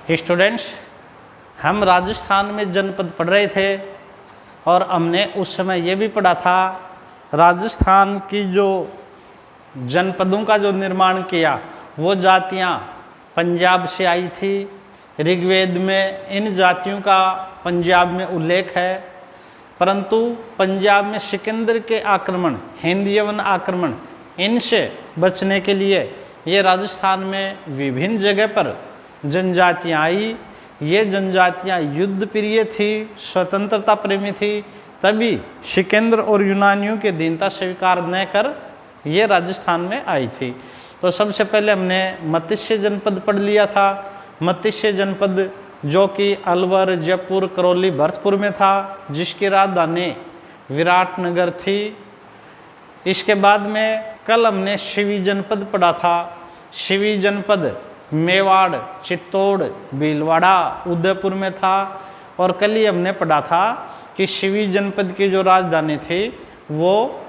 Students, हम राजस्थान में जनपद पढ़ रहे थे और हमने उस समय ये भी पढ़ा था राजस्थान की जो जनपदों का जो निर्माण किया वो जातियाँ पंजाब से आई थी। ऋग्वेद में इन जातियों का पंजाब में उल्लेख है, परंतु पंजाब में सिकंदर के आक्रमण, हिंद यवन आक्रमण, इनसे बचने के लिए ये राजस्थान में विभिन्न जगह पर जनजातियाँ आई। ये जनजातियाँ युद्ध प्रिय थी, स्वतंत्रता प्रेमी थी, तभी सिकंदर और यूनानियों के दीनता स्वीकार न कर ये राजस्थान में आई थी। तो सबसे पहले हमने मत्स्य जनपद पढ़ लिया था। मत्स्य जनपद जो कि अलवर, जयपुर, करौली, भरतपुर में था, जिसकी राजधानी विराटनगर थी। इसके बाद में कल हमने शिवी जनपद पढ़ा था। शिवी जनपद मेवाड़, चित्तौड़, भीलवाड़ा, उदयपुर में था। और कल ही हमने पढ़ा था कि शिवी जनपद की जो राजधानी थी वो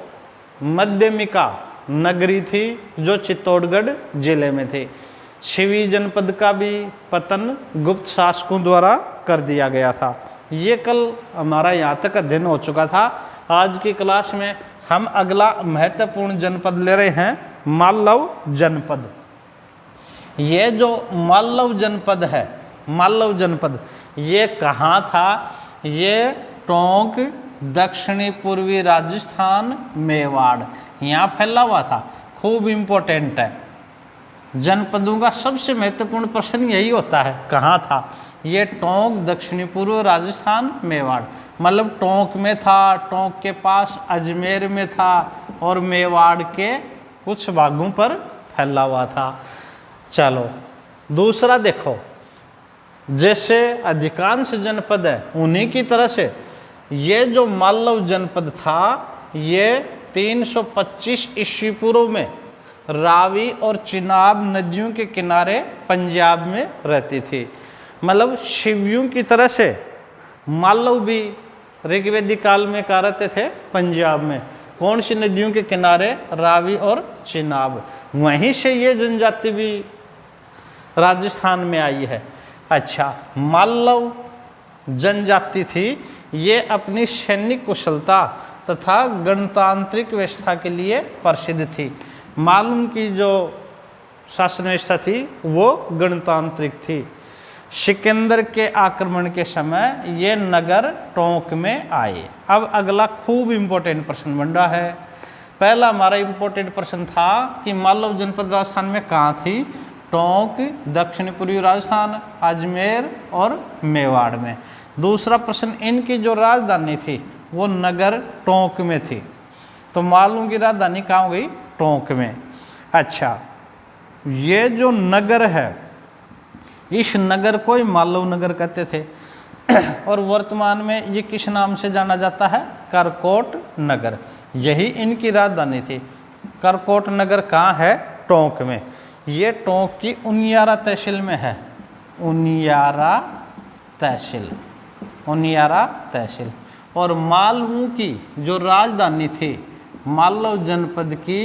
मध्यमिका नगरी थी जो चित्तौड़गढ़ जिले में थी। शिवी जनपद का भी पतन गुप्त शासकों द्वारा कर दिया गया था। ये कल हमारा यहाँ तक अध्ययन हो चुका था। आज की क्लास में हम अगला महत्वपूर्ण जनपद ले रहे हैं, मालव जनपद। ये जो मालव जनपद है, मालव जनपद ये कहाँ था? ये टोंक, दक्षिणी पूर्वी राजस्थान, मेवाड़, यहाँ फैला हुआ था। खूब इम्पोर्टेंट है। जनपदों का सबसे महत्वपूर्ण प्रश्न यही होता है, कहाँ था? ये टोंक, दक्षिणी पूर्व राजस्थान, मेवाड़, मतलब टोंक में था, टोंक के पास अजमेर में था और मेवाड़ के कुछ भागों पर फैला हुआ था। चलो दूसरा देखो, जैसे अधिकांश जनपद है उन्हीं की तरह से ये जो मालव जनपद था ये 325 ईस्वी पूर्व में रावी और चिनाब नदियों के किनारे पंजाब में रहती थी। मतलब शिवियों की तरह से मालव भी ऋग्वेदिक काल में कहाँ रहते थे? पंजाब में। कौन सी नदियों के किनारे? रावी और चिनाब। वहीं से ये जनजाति भी राजस्थान में आई है। अच्छा, मालव जनजाति थी, ये अपनी सैनिक कुशलता तथा गणतांत्रिक व्यवस्था के लिए प्रसिद्ध थी। मालूम की जो शासन व्यवस्था थी वो गणतांत्रिक थी। सिकंदर के आक्रमण के समय ये नगर टोंक में आए। अब अगला खूब इम्पोर्टेंट प्रश्न बन रहा है। पहला हमारा इम्पोर्टेंट प्रश्न था कि मालव जनपद राजस्थान में कहाँ थी? टोंक, दक्षिण पूर्वी राजस्थान, अजमेर और मेवाड़ में। दूसरा प्रश्न, इनकी जो राजधानी थी वो नगर टोंक में थी। तो मालूम की राजधानी कहाँ हो गई? टोंक में। अच्छा, ये जो नगर है इस नगर को ही मालव नगर कहते थे और वर्तमान में ये किस नाम से जाना जाता है? करकोट नगर। यही इनकी राजधानी थी। करकोट नगर कहाँ है? टोंक में। ये टोंक की उनियारा तहसील में है। उनियारा तहसील, उनियारा तहसील। और मालवों की जो राजधानी थी, मालव जनपद की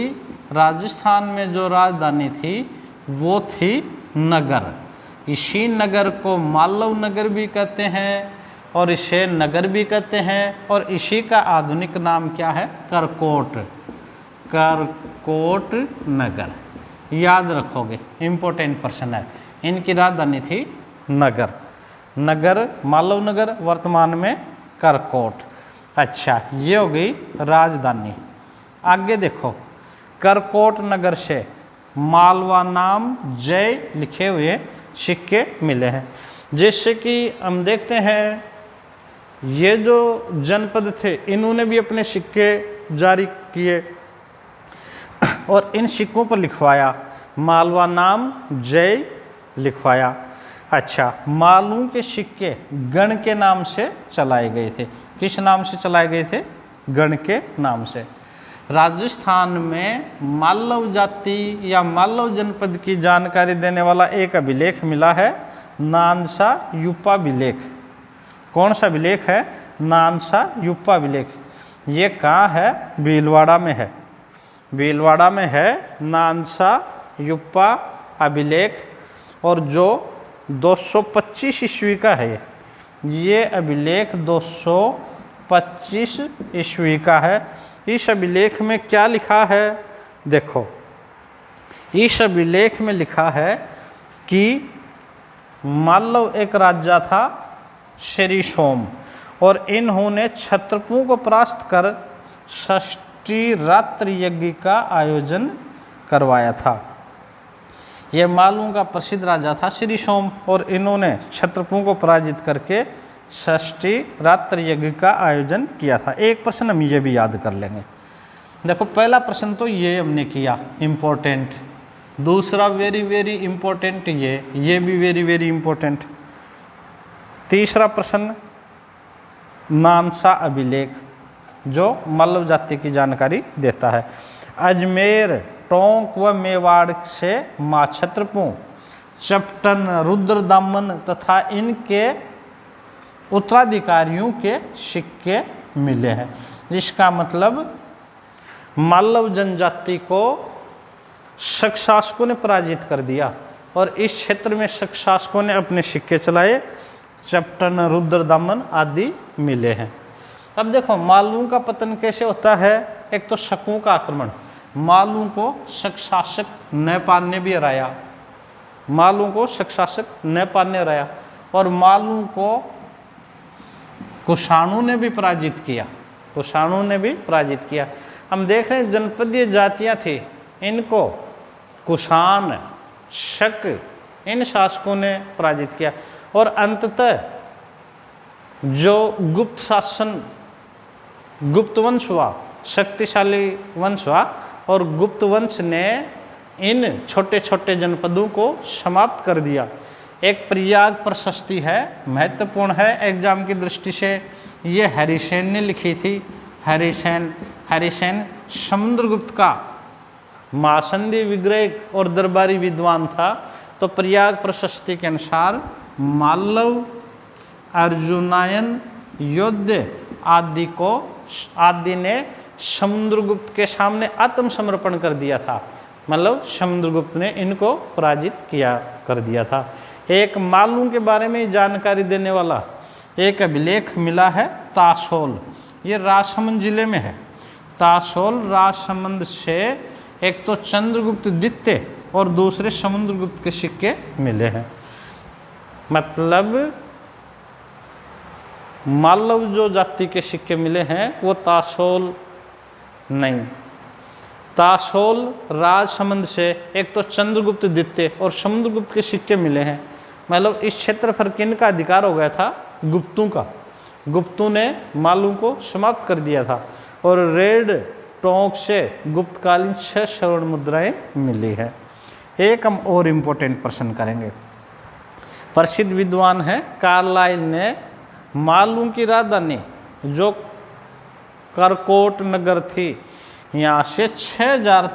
राजस्थान में जो राजधानी थी वो थी नगर। इसी नगर को मालव नगर भी कहते हैं और इसे नगर भी कहते हैं और इसी का आधुनिक नाम क्या है? करकोट, करकोट नगर। याद रखोगे, इम्पोर्टेंट प्रश्न है। इनकी राजधानी थी नगर, नगर मालव नगर, वर्तमान में करकोट। अच्छा, ये हो गई राजधानी। आगे देखो, करकोट नगर से मालवा नाम जय लिखे हुए सिक्के मिले हैं। जैसे कि हम देखते हैं ये जो जनपद थे इन्होंने भी अपने सिक्के जारी किए और इन सिक्कों पर लिखवाया मालवा नाम जय लिखवाया। अच्छा, मालवों के सिक्के गण के नाम से चलाए गए थे। किस नाम से चलाए गए थे? गण के नाम से। राजस्थान में मालव जाति या मालव जनपद की जानकारी देने वाला एक अभिलेख मिला है, नानसा यूपा अभिलेख। कौन सा अभिलेख है? नानसा यूपा अभिलेख। ये कहाँ है? भीलवाड़ा में है। भीलवाड़ा में है नानसा यूपा अभिलेख। और जो 225 ईस्वी का है। ये अभिलेख 225 ईस्वी का है। इस अभिलेख में क्या लिखा है? देखो, इस अभिलेख में लिखा है कि मालव एक राजा था श्री सोम, और इन्होंने क्षत्रपों को परास्त कर षष्ठी रात्रि यज्ञ का आयोजन करवाया था। यह मालवों का प्रसिद्ध राजा था श्री सोम, और इन्होंने क्षत्रपों को पराजित करके षष्ठी रात्रि यज्ञ का आयोजन किया था। एक प्रश्न हम ये भी याद कर लेंगे। देखो, पहला प्रश्न तो ये हमने किया, इम्पोर्टेंट। दूसरा वेरी वेरी इम्पोर्टेंट, ये भी वेरी वेरी इम्पोर्टेंट। तीसरा प्रश्न नानसा अभिलेख, जो मल्लव जाति की जानकारी देता है। अजमेर, टोंक व मेवाड़ से माँ क्षत्रपों, चपटन, रुद्रदामन तथा इनके उत्तराधिकारियों के सिक्के मिले हैं। इसका मतलब मालव जनजाति को शक शासकों ने पराजित कर दिया, और इस क्षेत्र में शक शासकों ने अपने सिक्के चलाए। चपटन, रुद्रदामन आदि मिले हैं। अब देखो, मालवों का पतन कैसे होता है? एक तो शकों का आक्रमण, मालवों को शक शासक नेपाल ने भी हराया, मालवों को शक शासक नेपाल ने हराया, और मालवों को कुषाणों ने भी पराजित किया, कुषाणों ने भी पराजित किया। हम देख रहे हैं जनपदीय जातियां थी, इनको कुषाण, शक, इन शासकों ने पराजित किया, और अंततः जो गुप्त शासन, गुप्त वंश हुआ, शक्तिशाली वंश हुआ, और गुप्त वंश ने इन छोटे छोटे जनपदों को समाप्त कर दिया। एक प्रयाग प्रशस्ति है, महत्वपूर्ण है एग्जाम की दृष्टि से, ये हरिसेन ने लिखी थी। हरिसेन समुद्रगुप्त का महासंधि विग्रह और दरबारी विद्वान था। तो प्रयाग प्रशस्ति के अनुसार मालव, अर्जुनायन, योद्ध आदि ने समुद्रगुप्त के सामने आत्मसमर्पण कर दिया था। मतलब समुद्रगुप्त ने इनको पराजित किया कर दिया था। एक मालवों के बारे में जानकारी देने वाला एक अभिलेख मिला है, तासोल। ये राजसमंद जिले में है। तासोल राजसमंद से एक तो चंद्रगुप्त द्वितीय और दूसरे समुद्रगुप्त के सिक्के मिले हैं। मतलब मालव जो जाति के सिक्के मिले हैं वो तासोल नहीं, तासोल राजसमंद से एक तो चंद्रगुप्त द्वितीय और समुद्रगुप्त के सिक्के मिले हैं। मतलब इस क्षेत्र पर किन का अधिकार हो गया था? गुप्तों का। गुप्तों ने मालवों को समाप्त कर दिया था। और रेड टोंक से गुप्तकालीन 6 स्वर्ण मुद्राएं मिली है। एक हम और इम्पोर्टेंट प्रश्न करेंगे। प्रसिद्ध विद्वान है कार्लाइल ने मालवों की राजधानी जो करकोट नगर थी, यहाँ से 6000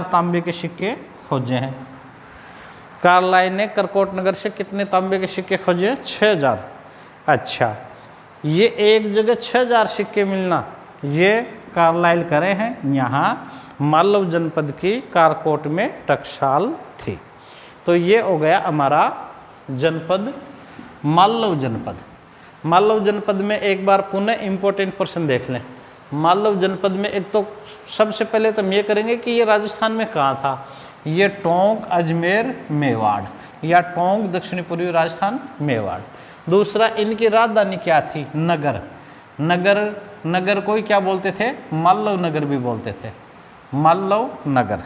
तांबे के सिक्के खोजे हैं। कार्लाइल ने करकोट नगर से कितने तांबे के सिक्के खोजे? 6000। अच्छा, ये एक जगह 6000 सिक्के मिलना ये कार्लाइल करे हैं यहाँ मालव जनपद की कारकोट में टकसाल थी। तो ये हो गया हमारा जनपद मालव जनपद। मालव जनपद में एक बार पुनः इम्पोर्टेंट प्रश्न देख लें। मालव जनपद में एक तो सबसे पहले तो हम ये करेंगे कि ये राजस्थान में कहाँ था। ये टोंक, अजमेर, मेवाड़, या टोंक दक्षिणी पूर्वी राजस्थान, मेवाड़। दूसरा, इनकी राजधानी क्या थी? नगर। नगर को ही क्या बोलते थे? मालव नगर भी बोलते थे। मालव नगर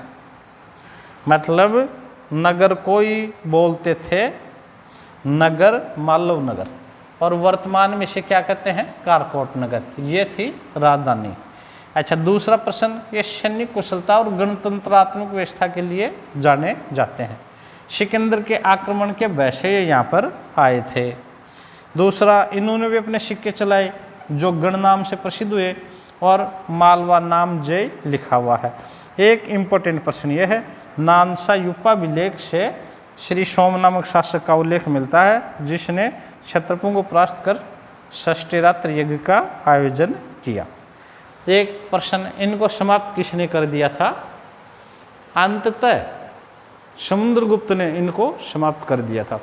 मतलब नगर को ही बोलते थे नगर, मालव नगर। और वर्तमान में इसे क्या कहते हैं? कारकोट नगर। ये थी राजधानी। अच्छा, दूसरा प्रश्न, ये सैनिक कुशलता और गणतंत्रात्मक व्यवस्था के लिए जाने जाते हैं। सिकंदर के आक्रमण के वैसे ये यहाँ पर आए थे। दूसरा, इन्होंने भी अपने सिक्के चलाए जो गण नाम से प्रसिद्ध हुए, और मालवा नाम जय लिखा हुआ है। एक इम्पोर्टेंट प्रश्न ये है, नानसा यूपा विलेख से श्री सोम नामक शासक का उल्लेख मिलता है जिसने क्षत्रपों को परास्त कर षष्ठी रात्रि यज्ञ का आयोजन किया। एक प्रश्न, इनको समाप्त किसने कर दिया था? अंततः समुद्रगुप्त ने इनको समाप्त कर दिया था।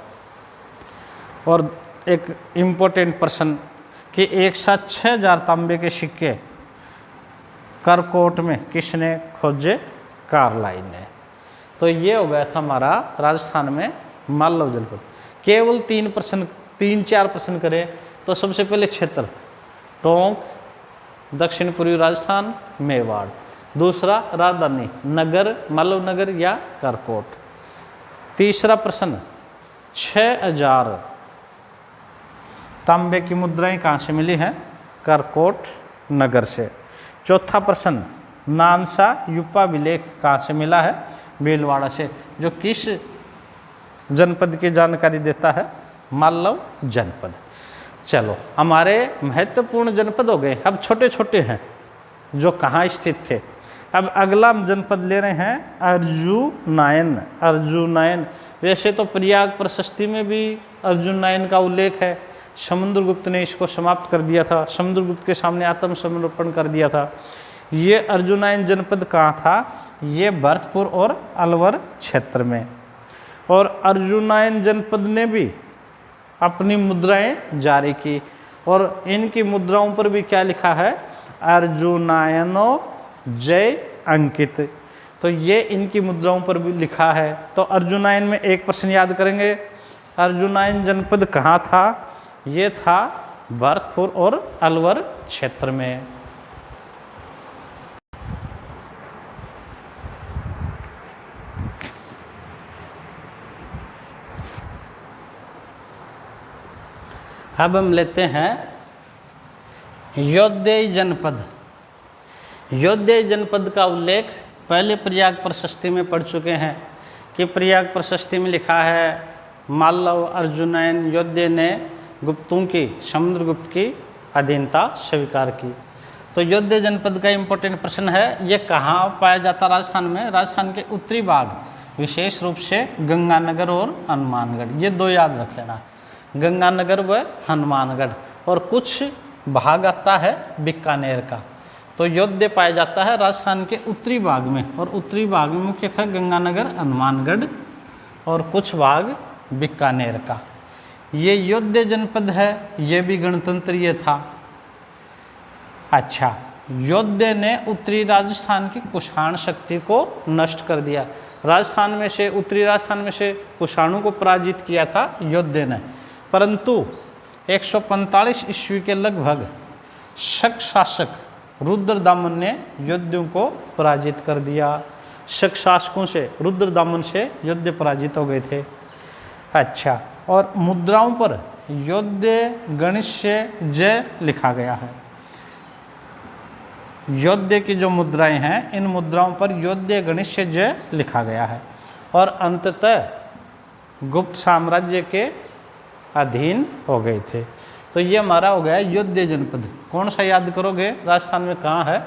और एक इम्पोर्टेंट प्रश्न कि एक साथ 6000 तांबे के सिक्के करकोट में किसने खोजे? कार्लाइल ने। तो ये हो गया था हमारा राजस्थान में मालव जनपद। केवल 3-4 प्रश्न करें तो सबसे पहले क्षेत्र टोंक, दक्षिण पूर्वी राजस्थान, मेवाड़। दूसरा राजधानी नगर, मालव नगर या करकोट। तीसरा प्रश्न 6000 तांबे की मुद्राएं कहाँ से मिली हैं? करकोट नगर से। चौथा प्रश्न नानसा युपा विलेख कहाँ से मिला है? भीलवाड़ा से, जो किस जनपद की जानकारी देता है? मालव जनपद। चलो, हमारे महत्वपूर्ण जनपद हो गए। अब छोटे छोटे हैं जो कहाँ स्थित थे। अब अगला हम जनपद ले रहे हैं अर्जुनायन। अर्जुनायन, वैसे तो प्रयाग प्रशस्ति में भी अर्जुनायन का उल्लेख है। समुद्रगुप्त ने इसको समाप्त कर दिया था, समुद्रगुप्त के सामने आत्मसमर्पण कर दिया था। ये अर्जुनायन जनपद कहाँ था? ये भरतपुर और अलवर क्षेत्र में। और अर्जुनायन जनपद ने भी अपनी मुद्राएं जारी की और इनकी मुद्राओं पर भी क्या लिखा है? अर्जुनायनो जय अंकित। तो ये इनकी मुद्राओं पर भी लिखा है। तो अर्जुनायन में एक प्रश्न याद करेंगे। अर्जुनायन जनपद कहाँ था? ये था भरतपुर और अलवर क्षेत्र में। अब हम लेते हैं योद्धेय जनपद। योद्धेय जनपद का उल्लेख पहले प्रयाग प्रशस्ति में पढ़ चुके हैं कि प्रयाग प्रशस्ति में लिखा है मालव अर्जुनायन योद्धेय ने गुप्तों की, समुद्रगुप्त की अधीनता स्वीकार की। तो योद्धेय जनपद का इम्पोर्टेंट प्रश्न है, ये कहाँ पाया जाता राजस्थान में? राजस्थान के उत्तरी भाग, विशेष रूप से गंगानगर और हनुमानगढ़। ये दो याद रख लेना, गंगानगर व हनुमानगढ़। और कुछ भाग आता है बीकानेर का। तो योद्धेय पाया जाता है राजस्थान के उत्तरी भाग में, और उत्तरी भाग में मुख्यतः गंगानगर, हनुमानगढ़ और कुछ भाग बीकानेर का। ये योद्धेय जनपद है, ये भी गणतंत्रीय था। अच्छा, योद्धेय ने उत्तरी राजस्थान की कुषाण शक्ति को नष्ट कर दिया। राजस्थान में से, उत्तरी राजस्थान में से कुषाणों को पराजित किया था योद्धेय ने। परंतु 145 ईस्वी के लगभग शक शासक रुद्रदामन ने योद्धों को पराजित कर दिया। शक शासकों से, रुद्रदामन से योद्धेय पराजित हो गए थे। अच्छा, और मुद्राओं पर योद्धेय गणेश्य जय लिखा गया है। योद्धेय की जो मुद्राएं हैं, इन मुद्राओं पर योद्धेय गणेश्य जय लिखा गया है। और अंततः गुप्त साम्राज्य के अधीन हो गए थे। तो ये हमारा हो गया योद्धेय जनपद। कौन सा याद करोगे? राजस्थान में कहाँ है?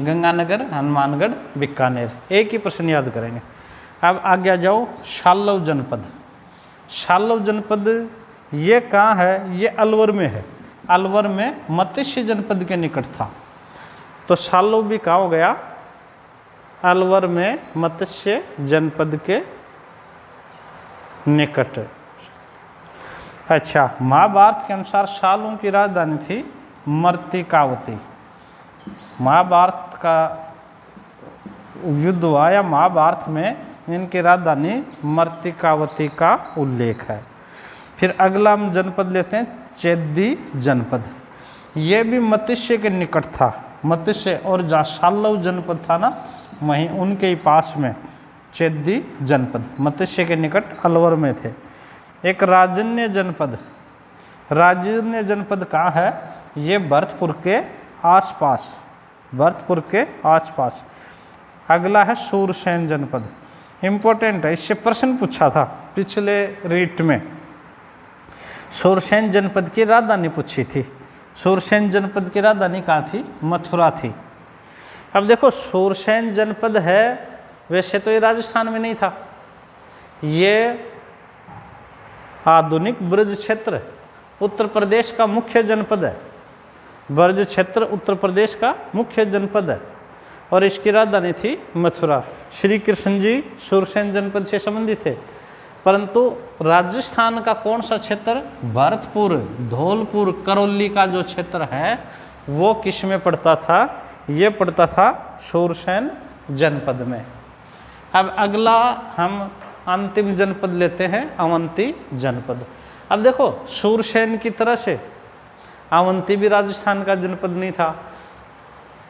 गंगानगर, हनुमानगढ़, बीकानेर। एक ही प्रश्न याद करेंगे। अब आगे आ जाओ शालव जनपद। शालव जनपद ये कहाँ है? ये अलवर में है। अलवर में मत्स्य जनपद के निकट था। तो शालव भी कहाँ हो गया? अलवर में मत्स्य जनपद के निकट। अच्छा, महाभारत के अनुसार शालों की राजधानी थी मर्तिकावती। महाभारत का युद्ध हुआ या महाभारत में इनकी राजधानी मर्तिकावती का उल्लेख है। फिर अगला हम जनपद लेते हैं चेदी जनपद। ये भी मत्स्य के निकट था। मत्स्य, और जहाँ शालव जनपद था ना, वहीं उनके ही पास में चेदी जनपद मत्स्य के निकट अलवर में थे। एक राजन्य जनपद। राजन्य जनपद कहाँ है? ये भरतपुर के आसपास, भरतपुर के आसपास। अगला है सूरसेन जनपद। इम्पोर्टेंट है, इससे प्रश्न पूछा था पिछले रीट में। सूरसेन जनपद की राजधानी पूछी थी। सूरसेन जनपद की राजधानी कहाँ थी? मथुरा थी। अब देखो, सूरसेन जनपद है, वैसे तो ये राजस्थान में नहीं था। ये आधुनिक ब्रज क्षेत्र उत्तर प्रदेश का मुख्य जनपद है। ब्रज क्षेत्र उत्तर प्रदेश का मुख्य जनपद है। और इसकी राजधानी थी मथुरा। श्री कृष्ण जी सूरसेन जनपद से संबंधित थे, परंतु राजस्थान का कौन सा क्षेत्र, भरतपुर, धौलपुर, करौली का जो क्षेत्र है वो किस में पड़ता था, ये पड़ता था सूरसेन जनपद में। अब अगला हम अंतिम जनपद लेते हैं, अवंती जनपद। अब देखो सूरसेन की तरह से अवंती भी राजस्थान का जनपद नहीं था।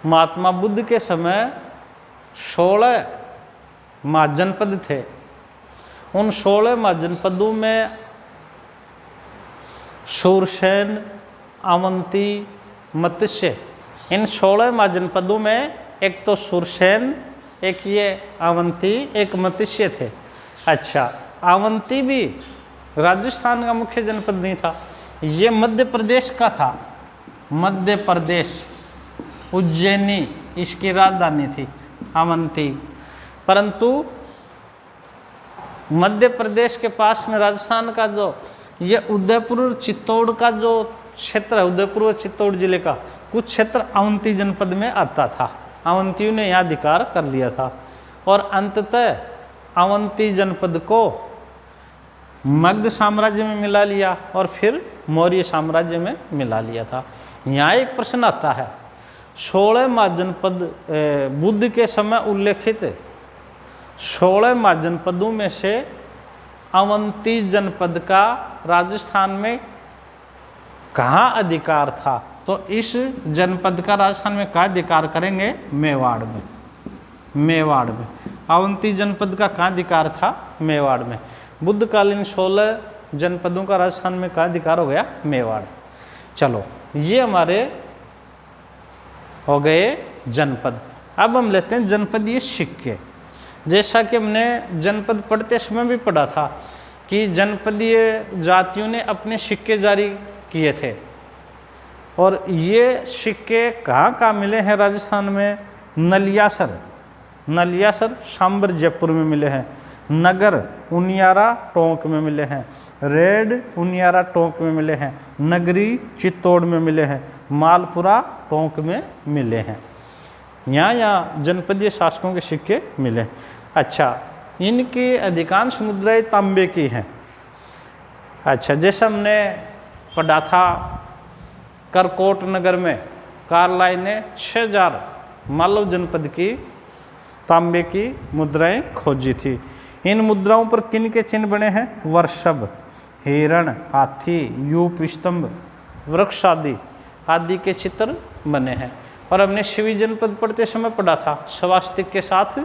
महात्मा बुद्ध के समय 16 महाजनपद थे। उन 16 महाजनपदों में सूरसेन, अवंती, मत्स्य, इन 16 महाजनपदों में एक तो सूरसेन, एक ये अवंती, एक मत्स्य थे। अच्छा, अवंती भी राजस्थान का मुख्य जनपद नहीं था, ये मध्य प्रदेश का था। मध्य प्रदेश, उज्जैनी इसकी राजधानी थी अवंती। परंतु मध्य प्रदेश के पास में राजस्थान का जो ये उदयपुर चित्तौड़ का जो क्षेत्र है, उदयपुर और चित्तौड़ जिले का कुछ क्षेत्र अवंती जनपद में आता था। अवंतियों ने यहाँ अधिकार कर लिया था और अंततः अवंती जनपद को मगध साम्राज्य में मिला लिया और फिर मौर्य साम्राज्य में मिला लिया था। यहाँ एक प्रश्न आता है, 16 महाजनपद बुद्ध के समय उल्लेखित 16 महाजनपदों में से अवंती जनपद का राजस्थान में कहाँ अधिकार था? तो इस जनपद का राजस्थान में कहाँ अधिकार करेंगे? मेवाड़ में। मेवाड़ में अवंती जनपद का कहाँ अधिकार था? मेवाड़ में। बुद्धकालीन 16 जनपदों का राजस्थान में कहाँ अधिकार हो गया? मेवाड़। चलो, ये हमारे हो गए जनपद। अब हम लेते हैं जनपदीय सिक्के। जैसा कि हमने जनपद पढ़ते समय भी पढ़ा था कि जनपदीय जातियों ने अपने सिक्के जारी किए थे, और ये सिक्के कहाँ कहाँ मिले हैं राजस्थान में? नलियासर, नलियासर सांबर जयपुर में मिले हैं। नगर उनियारा टोंक में मिले हैं। रेड उनियारा टोंक में मिले हैं। नगरी चित्तौड़ में मिले हैं। मालपुरा टोंक में मिले हैं। यहाँ जनपदीय शासकों के सिक्के मिले। अच्छा, इनकी अधिकांश मुद्राएं तांबे की हैं। अच्छा, जैसे हमने पढ़ा था करकोट नगर में कार्लाइल ने 6000 मालव जनपद की तांबे की मुद्राएं खोजी थी। इन मुद्राओं पर किन के चिन्ह बने हैं? वर्षभ, हिरण, हाथी, यूप स्तंभ, वृक्ष आदि के चित्र बने हैं। और हमने शिवी जनपद पढ़ते समय पढ़ा था स्वास्तिक के साथ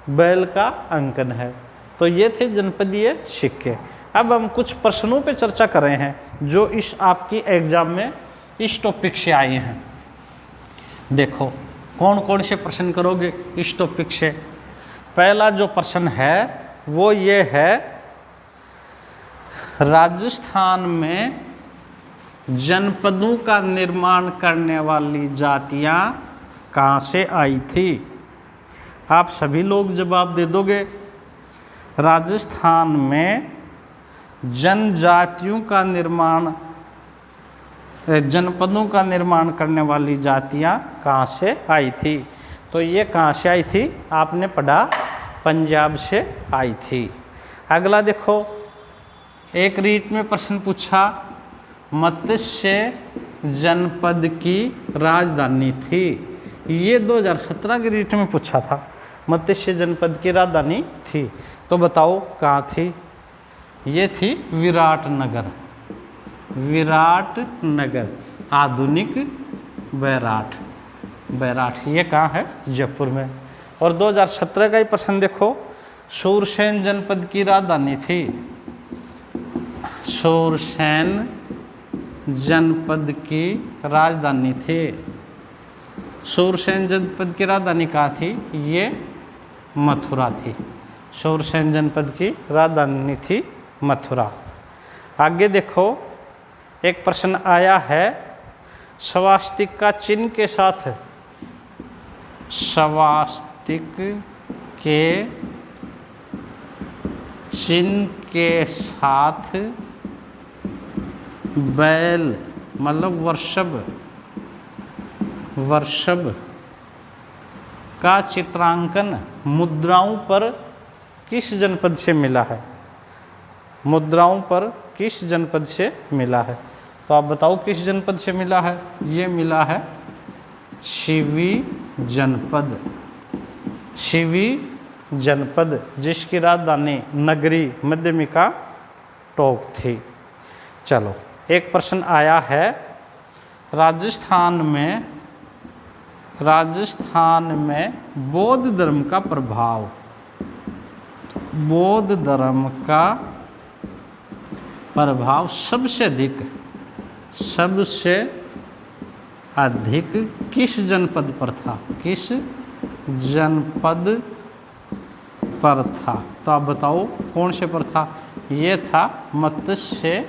बैल का अंकन है। तो ये थे जनपदीय सिक्के। अब हम कुछ प्रश्नों पे चर्चा कर रहे हैं जो इस आपकी एग्जाम में इस टॉपिक से आए हैं। देखो कौन कौन से प्रश्न करोगे इस टॉपिक से। पहला जो प्रश्न है वो ये है, राजस्थान में जनपदों का निर्माण करने वाली जातियां कहाँ से आई थी? आप सभी लोग जवाब दे दोगे। राजस्थान में जनजातियों का निर्माण, जनपदों का निर्माण करने वाली जातियां कहाँ से आई थी? तो ये कहाँ से आई थी? आपने पढ़ा पंजाब से आई थी। अगला देखो, एक रीट में प्रश्न पूछा, मत्स्य जनपद की राजधानी थी। ये 2017 के रीट में पूछा था, मत्स्य जनपद की राजधानी थी। तो बताओ कहाँ थी? ये थी विराटनगर। विराटनगर, आधुनिक बैराठ। बैराठ ये कहाँ है? जयपुर में। और 2017 का ही प्रश्न देखो, सूरसेन जनपद की राजधानी थी। सूरसेन जनपद की राजधानी थी। सूरसेन जनपद की राजधानी कहाँ थी? ये मथुरा थी। सूरसेन जनपद की राजधानी थी मथुरा। आगे देखो, एक प्रश्न आया है, स्वास्तिक का चिन्ह के साथ, स्वास्तिक के चिन्ह के साथ बैल मतलब वर्षभ, वर्षभ का चित्रांकन मुद्राओं पर किस जनपद से मिला है? मुद्राओं पर किस जनपद से मिला है? तो आप बताओ किस जनपद से मिला है? ये मिला है शिवी जनपद। शिवी जनपद जिसकी राजधानी नगरी मध्यमिका टोंक थी। चलो एक प्रश्न आया है, राजस्थान में बौद्ध धर्म का प्रभाव, बौद्ध धर्म का प्रभाव सबसे अधिक किस जनपद पर था? किस जनपद पर था? तो आप बताओ कौन से पर था? ये था मत्स्य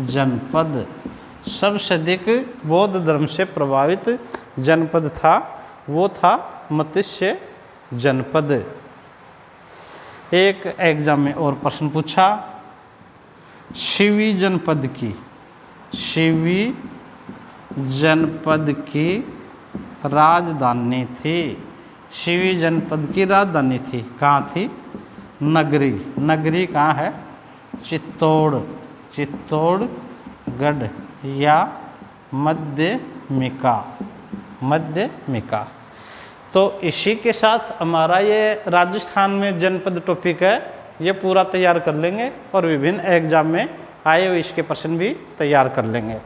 जनपद। सबसे अधिक बौद्ध धर्म से प्रभावित जनपद था, वो था मत्स्य जनपद। एक एग्जाम में और प्रश्न पूछा, शिवी जनपद की राजधानी थी। शिवी जनपद की राजधानी थी, कहाँ थी? नगरी। नगरी कहाँ है? चित्तौड़गढ़ या मध्यमिका। तो इसी के साथ हमारा ये राजस्थान में जनपद टॉपिक है, ये पूरा तैयार कर लेंगे और विभिन्न एग्जाम में आए हुए इसके प्रश्न भी तैयार कर लेंगे।